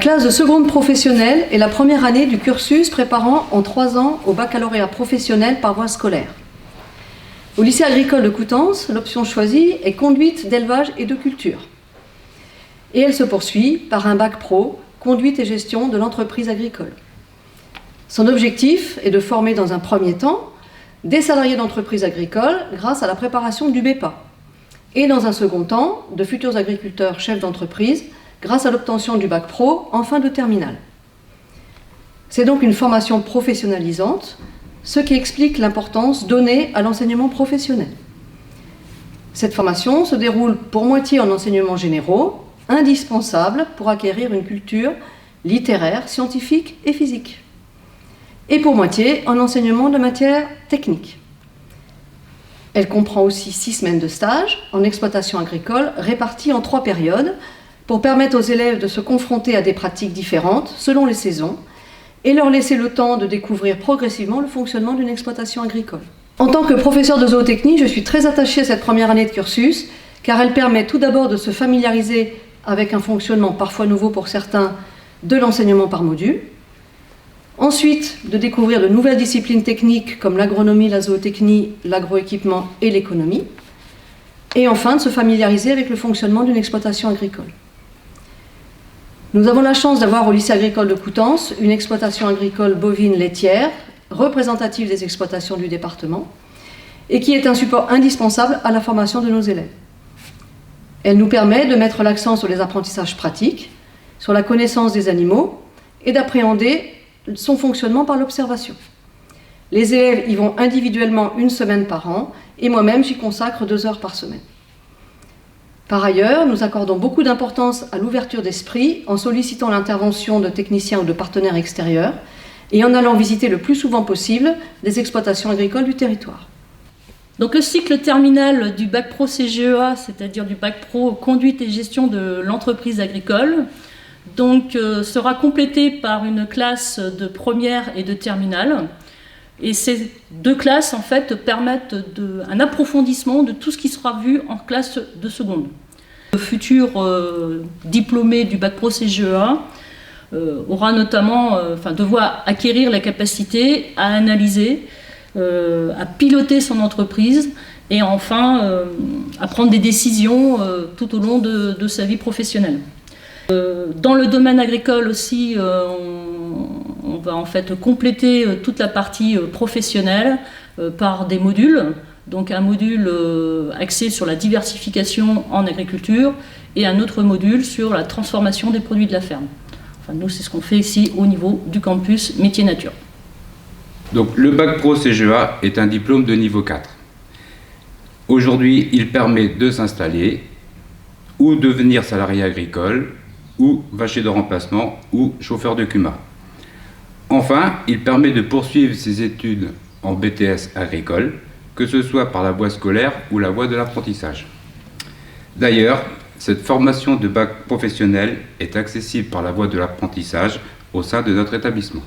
classe de seconde professionnelle est la première année du cursus préparant en 3 ans au baccalauréat professionnel par voie scolaire. Au lycée agricole de Coutances, l'option choisie est conduite d'élevage et de culture. Et elle se poursuit par un bac pro, conduite et gestion de l'entreprise agricole. Son objectif est de former dans un premier temps des salariés d'entreprise agricole grâce à la préparation du BEPA. Et dans un second temps, de futurs agriculteurs chefs d'entreprise grâce à l'obtention du bac pro en fin de terminale. C'est donc une formation professionnalisante, ce qui explique l'importance donnée à l'enseignement professionnel. Cette formation se déroule pour moitié en enseignements généraux, indispensables pour acquérir une culture littéraire, scientifique et physique, et pour moitié en enseignement de matières techniques. Elle comprend aussi 6 semaines de stage en exploitation agricole réparties en 3 périodes pour permettre aux élèves de se confronter à des pratiques différentes selon les saisons et leur laisser le temps de découvrir progressivement le fonctionnement d'une exploitation agricole. En tant que professeur de zootechnie, je suis très attachée à cette première année de cursus car elle permet tout d'abord de se familiariser avec un fonctionnement parfois nouveau pour certains de l'enseignement par module. Ensuite, de découvrir de nouvelles disciplines techniques comme l'agronomie, la zootechnie, l'agroéquipement et l'économie. Et enfin, de se familiariser avec le fonctionnement d'une exploitation agricole. Nous avons la chance d'avoir au lycée agricole de Coutances une exploitation agricole bovine laitière, représentative des exploitations du département, et qui est un support indispensable à la formation de nos élèves. Elle nous permet de mettre l'accent sur les apprentissages pratiques, sur la connaissance des animaux et d'appréhender son fonctionnement par l'observation. Les élèves y vont individuellement 1 semaine par an et moi-même j'y consacre 2 heures par semaine. Par ailleurs, nous accordons beaucoup d'importance à l'ouverture d'esprit en sollicitant l'intervention de techniciens ou de partenaires extérieurs et en allant visiter le plus souvent possible des exploitations agricoles du territoire. Donc le cycle terminal du bac pro CGEA, c'est-à-dire du bac pro conduite et gestion de l'entreprise agricole, sera complété par une classe de première et de terminale. Et ces 2 classes en fait permettent un approfondissement de tout ce qui sera vu en classe de seconde. Le futur diplômé du bac pro CGEA aura notamment, devoir acquérir la capacité à analyser, à piloter son entreprise et enfin à prendre des décisions tout au long de sa vie professionnelle. Dans le domaine agricole aussi, on va en fait compléter toute la partie professionnelle par des modules. Donc un module axé sur la diversification en agriculture et un autre module sur la transformation des produits de la ferme. Enfin, nous, c'est ce qu'on fait ici au niveau du campus métier nature. Donc le bac pro CGEA est un diplôme de niveau 4. Aujourd'hui, il permet de s'installer ou devenir salarié agricole ou vacher de remplacement ou chauffeur de CUMA. Enfin, il permet de poursuivre ses études en BTS agricole, que ce soit par la voie scolaire ou la voie de l'apprentissage. D'ailleurs, cette formation de bac professionnel est accessible par la voie de l'apprentissage au sein de notre établissement.